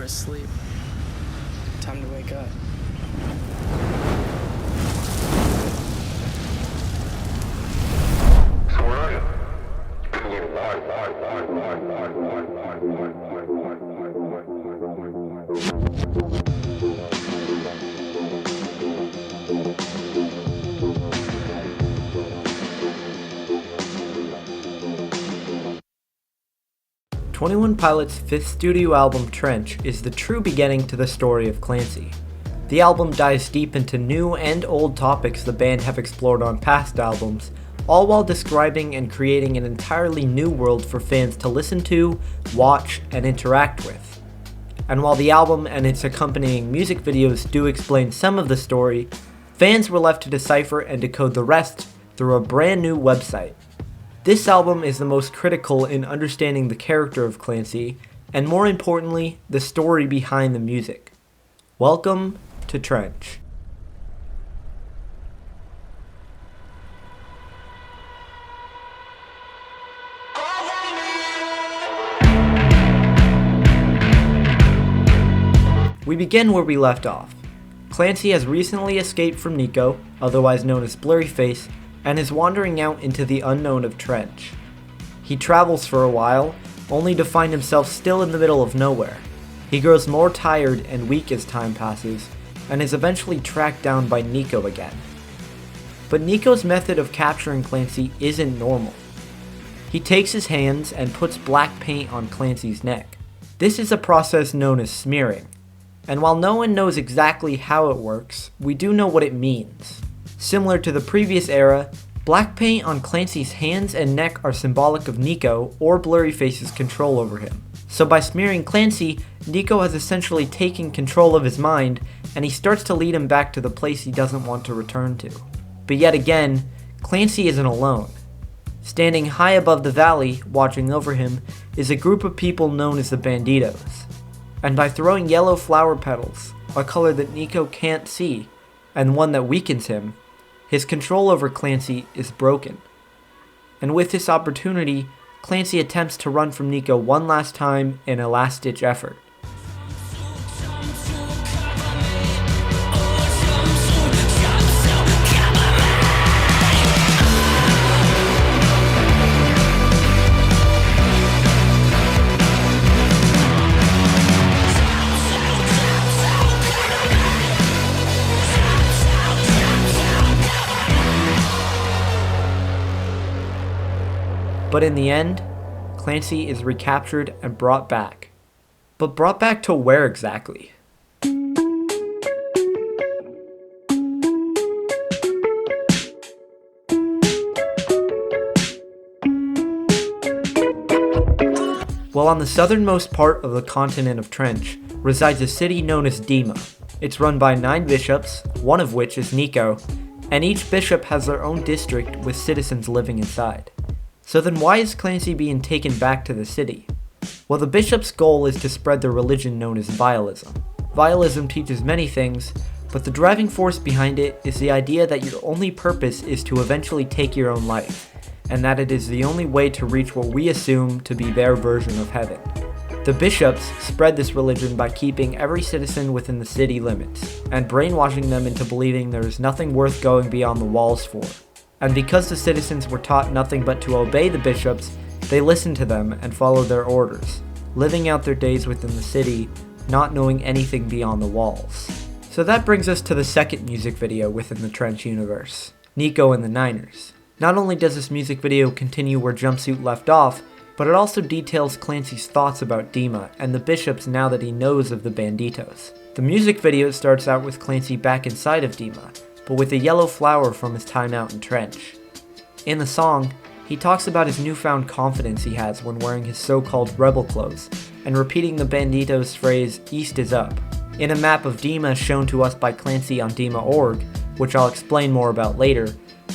were asleep. Time to wake up. So where are you? 21 Pilots' fifth studio album, Trench, is the true beginning to the story of Clancy. The album dives deep into new and old topics the band have explored on past albums, all while describing and creating an entirely new world for fans to listen to, watch, and interact with. And while the album and its accompanying music videos do explain some of the story, fans were left to decipher and decode the rest through a brand new website. This album is the most critical in understanding the character of Clancy, and more importantly, the story behind the music. Welcome to Trench. We begin where we left off. Clancy has recently escaped from Nico, otherwise known as Blurryface, and is wandering out into the unknown of Trench. He travels for a while, only to find himself still in the middle of nowhere. He grows more tired and weak as time passes, and is eventually tracked down by Nico again. But Nico's method of capturing Clancy isn't normal. He takes his hands and puts black paint on Clancy's neck. This is a process known as smearing, and while no one knows exactly how it works, we do know what it means. Similar to the previous era, black paint on Clancy's hands and neck are symbolic of Nico or Blurryface's control over him. So by smearing Clancy, Nico has essentially taken control of his mind, and he starts to lead him back to the place he doesn't want to return to. But yet again, Clancy isn't alone. Standing high above the valley, watching over him, is a group of people known as the Banditos. And by throwing yellow flower petals, a color that Nico can't see, and one that weakens him, his control over Clancy is broken. And with this opportunity, Clancy attempts to run from Nico one last time in a last-ditch effort. But in the end, Clancy is recaptured and brought back. But brought back to where exactly? Well, on the southernmost part of the continent of Trench resides a city known as DEMA. It's run by 9 bishops, one of which is Nico, and each bishop has their own district with citizens living inside. So then why is Clancy being taken back to the city? Well, the bishop's goal is to spread the religion known as Vialism. Vialism teaches many things, but the driving force behind it is the idea that your only purpose is to eventually take your own life, and that it is the only way to reach what we assume to be their version of heaven. The bishops spread this religion by keeping every citizen within the city limits, and brainwashing them into believing there is nothing worth going beyond the walls for. And because the citizens were taught nothing but to obey the bishops, they listened to them and followed their orders, living out their days within the city, not knowing anything beyond the walls. So that brings us to the second music video within the Trench universe, Nico and the Niners. Not only does this music video continue where Jumpsuit left off, but it also details Clancy's thoughts about DEMA and the bishops now that he knows of the Banditos. The music video starts out with Clancy back inside of DEMA, but with a yellow flower from his time out in Trench. In the song, he talks about his newfound confidence he has when wearing his so-called rebel clothes, and repeating the Banditos' phrase, "East is up." In a map of DEMA shown to us by Clancy on Dmaorg, which I'll explain more about later,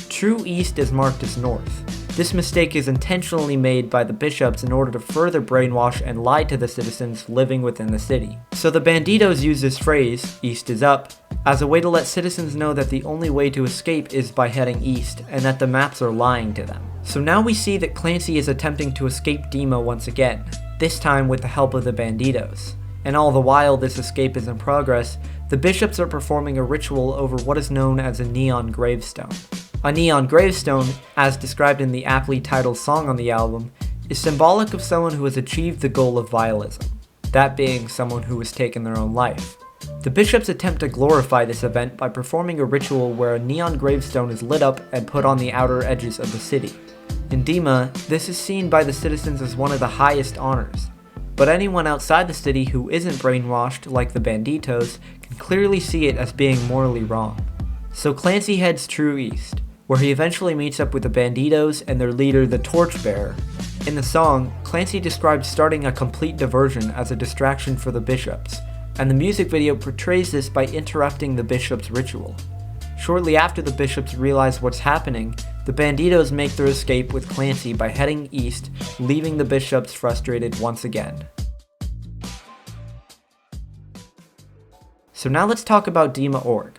true East is marked as North. This mistake is intentionally made by the bishops in order to further brainwash and lie to the citizens living within the city. So the Banditos use this phrase, "East is up," as a way to let citizens know that the only way to escape is by heading east, and that the maps are lying to them. So now we see that Clancy is attempting to escape DEMA once again, this time with the help of the Banditos. and all the while this escape is in progress, the bishops are performing a ritual over what is known as a neon gravestone. A neon gravestone, as described in the aptly titled song on the album, is symbolic of someone who has achieved the goal of vialism, that being someone who has taken their own life. The bishops attempt to glorify this event by performing a ritual where a neon gravestone is lit up and put on the outer edges of the city. In DEMA, this is seen by the citizens as one of the highest honors, but anyone outside the city who isn't brainwashed, like the banditos, can clearly see it as being morally wrong. So Clancy heads true east, where he eventually meets up with the banditos and their leader, the Torchbearer. In the song, Clancy describes starting a complete diversion as a distraction for the bishops, and the music video portrays this by interrupting the bishops' ritual. Shortly after the bishops realize what's happening, the banditos make their escape with Clancy by heading east, leaving the bishops frustrated once again. So now let's talk about Dmaorg.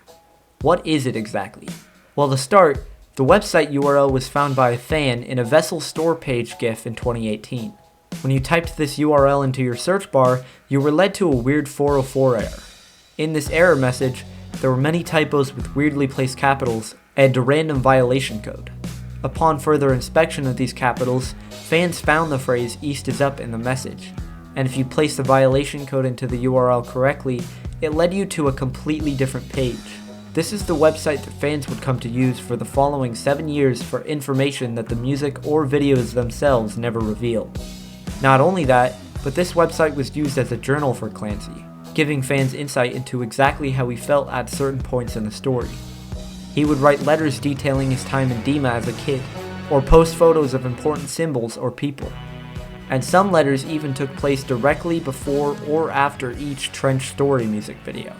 What is it exactly? Well, to start, the website URL was found by a fan in a Vessel store page GIF in 2018. When you typed this URL into your search bar, you were led to a weird 404 error. In this error message, there were many typos with weirdly placed capitals and a random violation code. Upon further inspection of these capitals, fans found the phrase "East is up" in the message, and if you placed the violation code into the URL correctly, it led you to a completely different page. This is the website that fans would come to use for the following 7 years for information that the music or videos themselves never revealed. Not only that, but this website was used as a journal for Clancy, giving fans insight into exactly how he felt at certain points in the story. He would write letters detailing his time in DEMA as a kid, or post photos of important symbols or people. And some letters even took place directly before or after each Trench Story music video.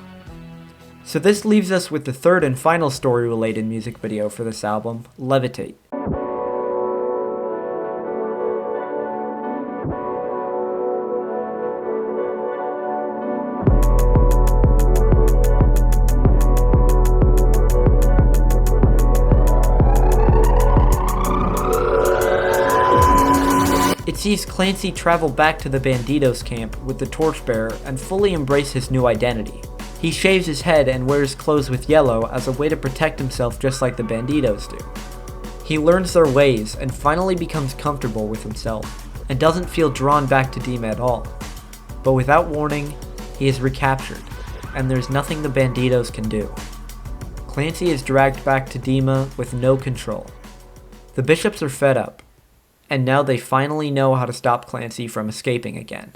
So this leaves us with the third and final story-related music video for this album, Levitate. It sees Clancy travel back to the Banditos camp with the Torchbearer and fully embrace his new identity. He shaves his head and wears clothes with yellow as a way to protect himself just like the Banditos do. He learns their ways and finally becomes comfortable with himself, and doesn't feel drawn back to DEMA at all. But without warning, he is recaptured, and there's nothing the Banditos can do. Clancy is dragged back to DEMA with no control. The bishops are fed up, and now they finally know how to stop Clancy from escaping again.